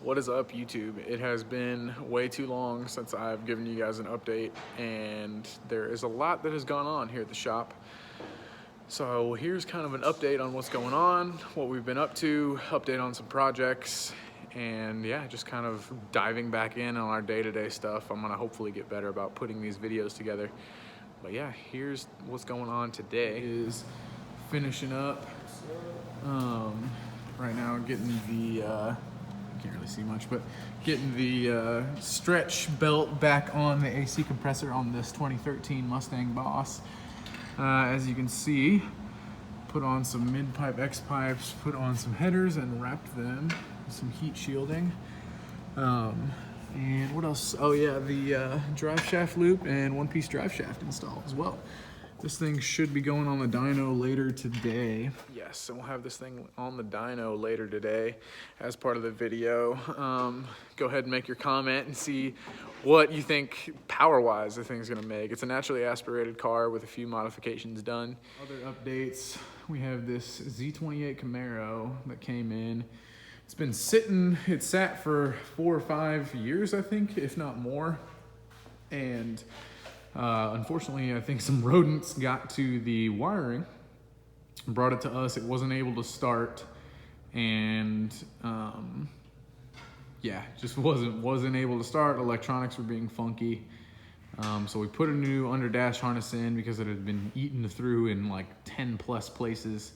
What is up, YouTube? It has been way too long since I've given you guys an update, and there is a lot that has gone on here at the shop. So here's kind of an update on what's going on, what we've been up to, update on some projects, and yeah, just kind of diving back in on our day-to-day stuff. I'm gonna hopefully get better about putting these videos together. But yeah, here's what's going on today. Is finishing up right now, getting the can't really see much, but getting the stretch belt back on the AC compressor on this 2013 Mustang Boss. As you can see, put on some mid-pipe X-pipes, put on some headers and wrapped them with some heat shielding. And what else? Oh yeah, the drive shaft loop and one-piece drive shaft installed as well. This thing should be going on the dyno later today. Yes, and we'll have this thing on the dyno later today as part of the video. Go ahead and make your comment and see what you think power-wise the thing's gonna make. It's a naturally aspirated car with a few modifications done. Other updates, we have this Z28 Camaro that came in. It's been sitting, it sat for 4 or 5 years, I think, if not more. And unfortunately, I think some rodents got to the wiring, brought it to us. It wasn't able to start, and yeah, just wasn't able to start. Electronics were being funky, so we put a new under dash harness in because it had been eaten through in like 10 plus places.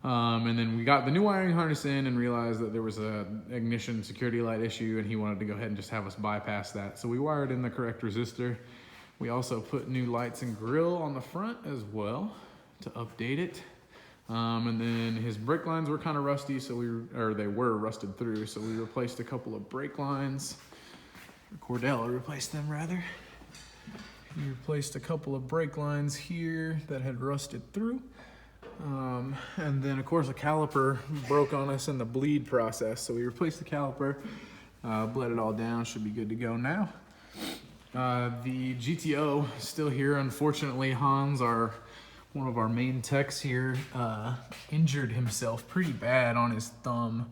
And then we got the new wiring harness in and realized that there was a ignition security light issue, and he wanted to go ahead and just have us bypass that. So we wired in the correct resistor. We also put new lights and grille on the front as well to update it. And then his brake lines were kind of rusty, so they were rusted through, so we replaced a couple of brake lines. Cordell replaced them rather. He replaced a couple of brake lines here that had rusted through. And then of course a caliper broke on us in the bleed process, so we replaced the caliper, bled it all down, should be good to go now. The GTO is still here. Unfortunately, Hans, one of our main techs here, injured himself pretty bad on his thumb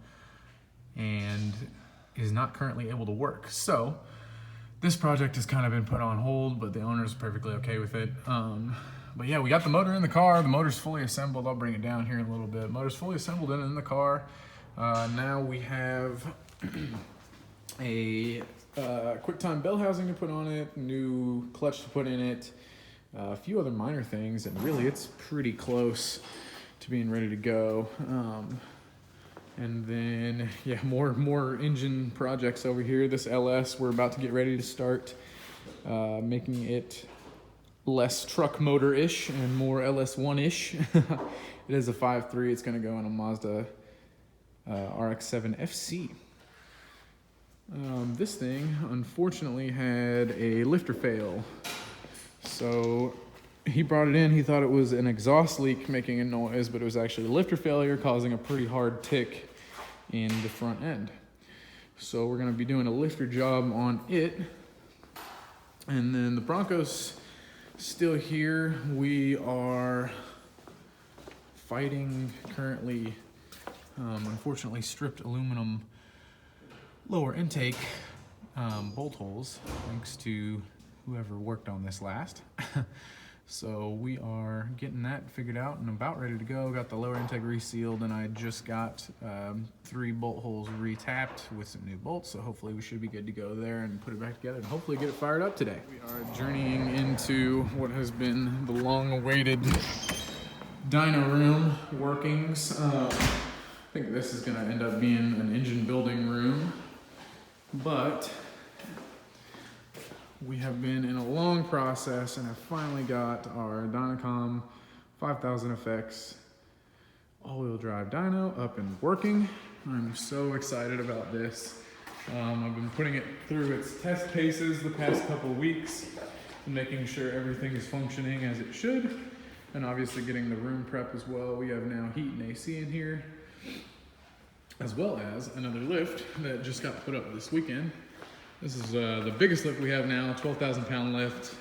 and is not currently able to work. So this project has kind of been put on hold, but the owner's perfectly okay with it. But yeah, we got the motor in the car. The motor's fully assembled. I'll bring it down here in a little bit. Motor's fully assembled and in the car. Now we have a QuickTime bell housing to put on it, new clutch to put in it, a few other minor things, and really it's pretty close to being ready to go. And then yeah, more engine projects over here. This LS, we're about to get ready to start making it less truck motor-ish and more LS1-ish. It is a 5.3. It's going to go in a Mazda RX-7 FC. This thing unfortunately had a lifter fail. So he brought it in, he thought it was an exhaust leak making a noise, but it was actually a lifter failure causing a pretty hard tick in the front end. So we're going to be doing a lifter job on it. And then the Bronco's still here. We are fighting currently, unfortunately, stripped aluminum lower intake bolt holes, thanks to whoever worked on this last. So we are getting that figured out and about ready to go. Got the lower intake resealed, and I just got 3 bolt holes retapped with some new bolts, so hopefully we should be good to go there and put it back together and hopefully get it fired up today. We are journeying into what has been the long-awaited dyno room workings. I think this is going to end up being an engine building room, but we have been in a long process and have finally got our Dynacom 5000 FX all-wheel drive dyno up and working. I'm so excited about this. I've been putting it through its test paces the past couple of weeks and making sure everything is functioning as it should, and obviously getting the room prep as well. We have now heat and AC in here, as well as another lift that just got put up this weekend. This is the biggest lift we have now, 12,000 pound lift.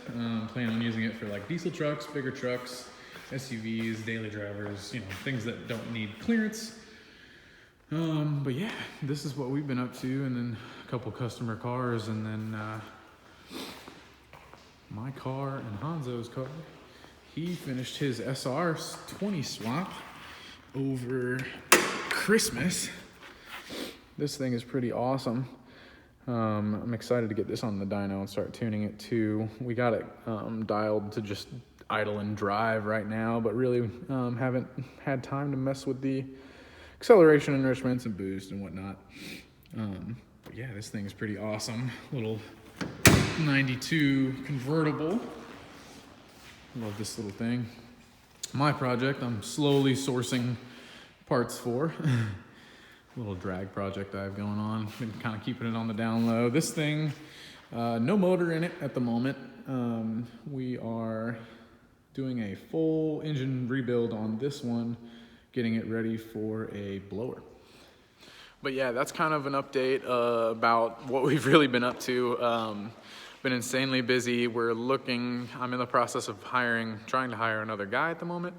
Plan on using it for like diesel trucks, bigger trucks, SUVs, daily drivers, you know, things that don't need clearance. But yeah, this is what we've been up to, and then a couple customer cars, and then my car and Hanzo's car. He finished his SR20 swap over Christmas. This thing is pretty awesome. I'm excited to get this on the dyno and start tuning it too. We got it dialed to just idle and drive right now, but really haven't had time to mess with the acceleration enrichments and boost and whatnot. But yeah, this thing is pretty awesome. Little 92 convertible. Love this little thing. My project, I'm slowly sourcing parts for. Little drag project I have going on. Been kind of keeping it on the down low. This thing, no motor in it at the moment. We are doing a full engine rebuild on this one, getting it ready for a blower. But yeah, that's kind of an update about what we've really been up to. Been insanely busy. I'm in the process of trying to hire another guy at the moment.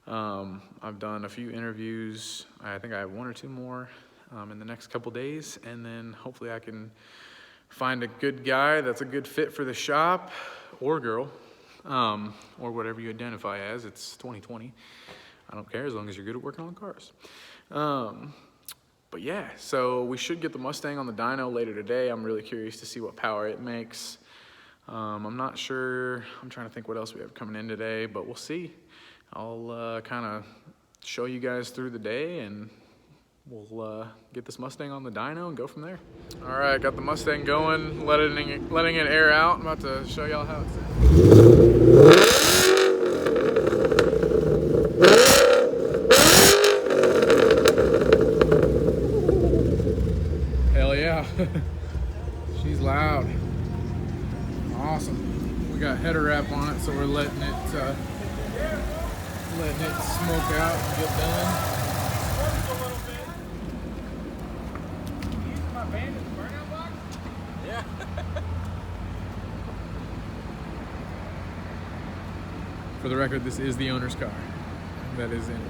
I've done a few interviews. I think I have 1 or 2 more in the next couple days, and then hopefully I can find a good guy that's a good fit for the shop, or girl, or whatever you identify as. It's 2020. I don't care as long as you're good at working on cars. But yeah, so we should get the Mustang on the dyno later today. I'm really curious to see what power it makes. I'm not sure. I'm trying to think what else we have coming in today, but we'll see. I'll kind of show you guys through the day, and we'll get this Mustang on the dyno and go from there. All right, got the Mustang going, letting it air out. I'm about to show y'all how it's Hell yeah. She's loud. Awesome. We got header wrap on it, so we're letting it smoke out and get done. Using my band as a burnout box? Yeah. For the record, this is the owner's car that is in it.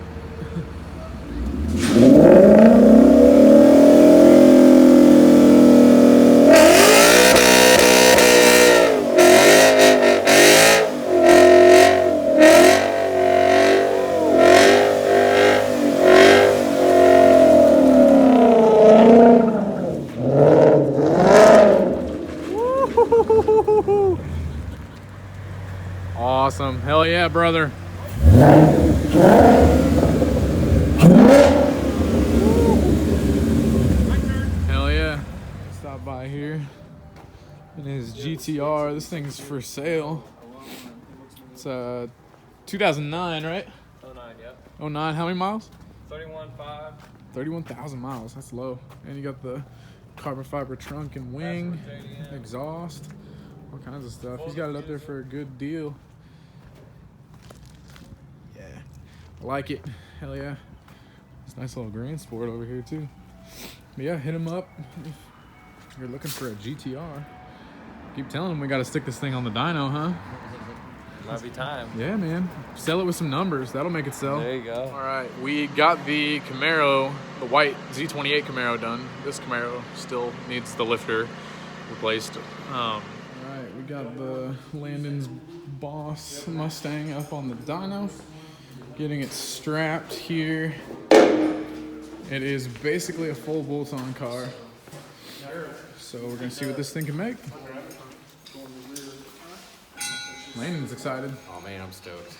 Awesome. Hell yeah, brother. Hell yeah. Stop by here in his GTR. This thing's for sale. It's 2009, right? 09, yep. 09, how many miles? 31.5. 31,000 miles. That's low. And you got the carbon fiber trunk and wing, exhaust, all kinds of stuff. He's got it up there for a good deal. Yeah, I like it. Hell yeah. It's a nice little Grand Sport over here too. But yeah, hit him up if you're looking for a GTR. Keep telling him we got to stick this thing on the dyno, huh? Might be time. Yeah, man. Sell it with some numbers. That'll make it sell. There you go. All right, we got the Camaro, the white Z28 Camaro done. This Camaro still needs the lifter replaced. All right, we got the Landon's Boss Mustang up on the dyno. Getting it strapped here. It is basically a full bolt-on car. So we're gonna see what this thing can make. Landon's excited. Oh man, I'm stoked.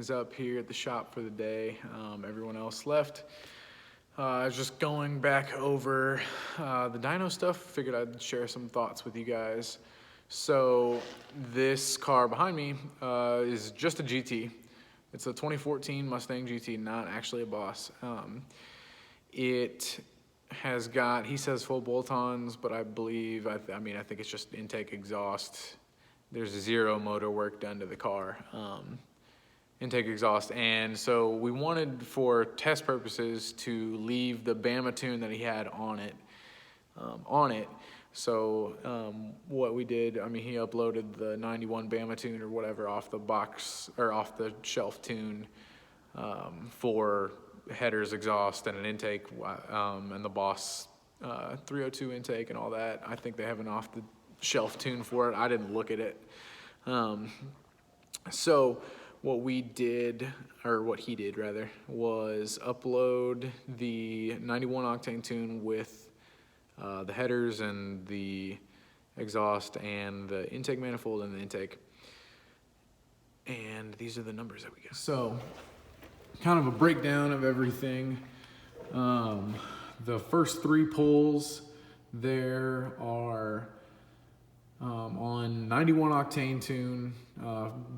things up here at the shop for the day. Everyone else left. I was just going back over the dyno stuff. Figured I'd share some thoughts with you guys. So this car behind me is just a GT. It's a 2014 Mustang GT, not actually a Boss. It has got, he says full bolt-ons, but I believe, I think it's just intake, exhaust. There's zero motor work done to the car. Intake, exhaust, and so we wanted, for test purposes, to leave the Bama tune that he had on it. So what we did, he uploaded the 91 Bama tune or whatever off the box, or off the shelf tune, for headers, exhaust, and an intake, and the Boss 302 intake and all that. I think they have an off the shelf tune for it. I didn't look at it. So what we did, or what he did rather, was upload the 91 octane tune with the headers and the exhaust and the intake manifold and the intake. And these are the numbers that we got. So, kind of a breakdown of everything. The first 3 pulls there are on 91 octane tune,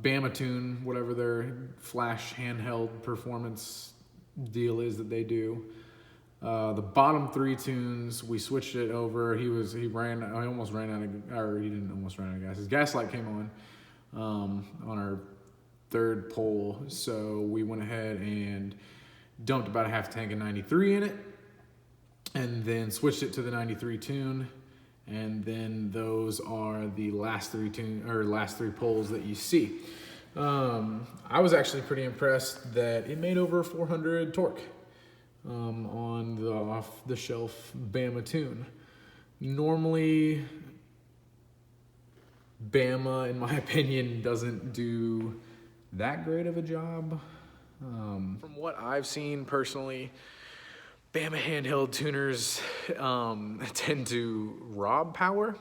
Bama tune, whatever their flash handheld performance deal is that they do. The bottom 3 tunes, we switched it over. He almost ran out of, or he didn't almost run out of gas. His gas light came on our 3rd pull. So we went ahead and dumped about a half tank of 93 in it, and then switched it to the 93 tune. And then those are the last 3 pulls that you see. I was actually pretty impressed that it made over 400 torque. On the off-the-shelf Bama tune. Normally, Bama, in my opinion, doesn't do that great of a job. From what I've seen personally, Bama handheld tuners tend to rob power.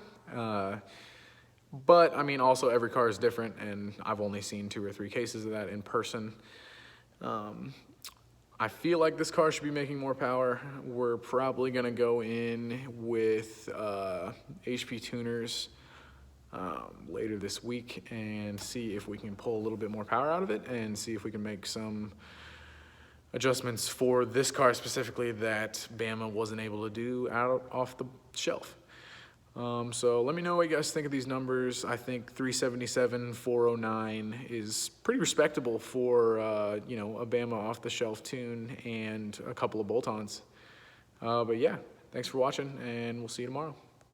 But, also every car is different, and I've only seen 2 or 3 cases of that in person. I feel like this car should be making more power. We're probably gonna go in with HP tuners later this week and see if we can pull a little bit more power out of it, and see if we can make some adjustments for this car specifically that Bama wasn't able to do off the shelf. So let me know what you guys think of these numbers. I think 377, 409 is pretty respectable for a Bama off-the-shelf tune and a couple of bolt-ons. But yeah, thanks for watching, and we'll see you tomorrow.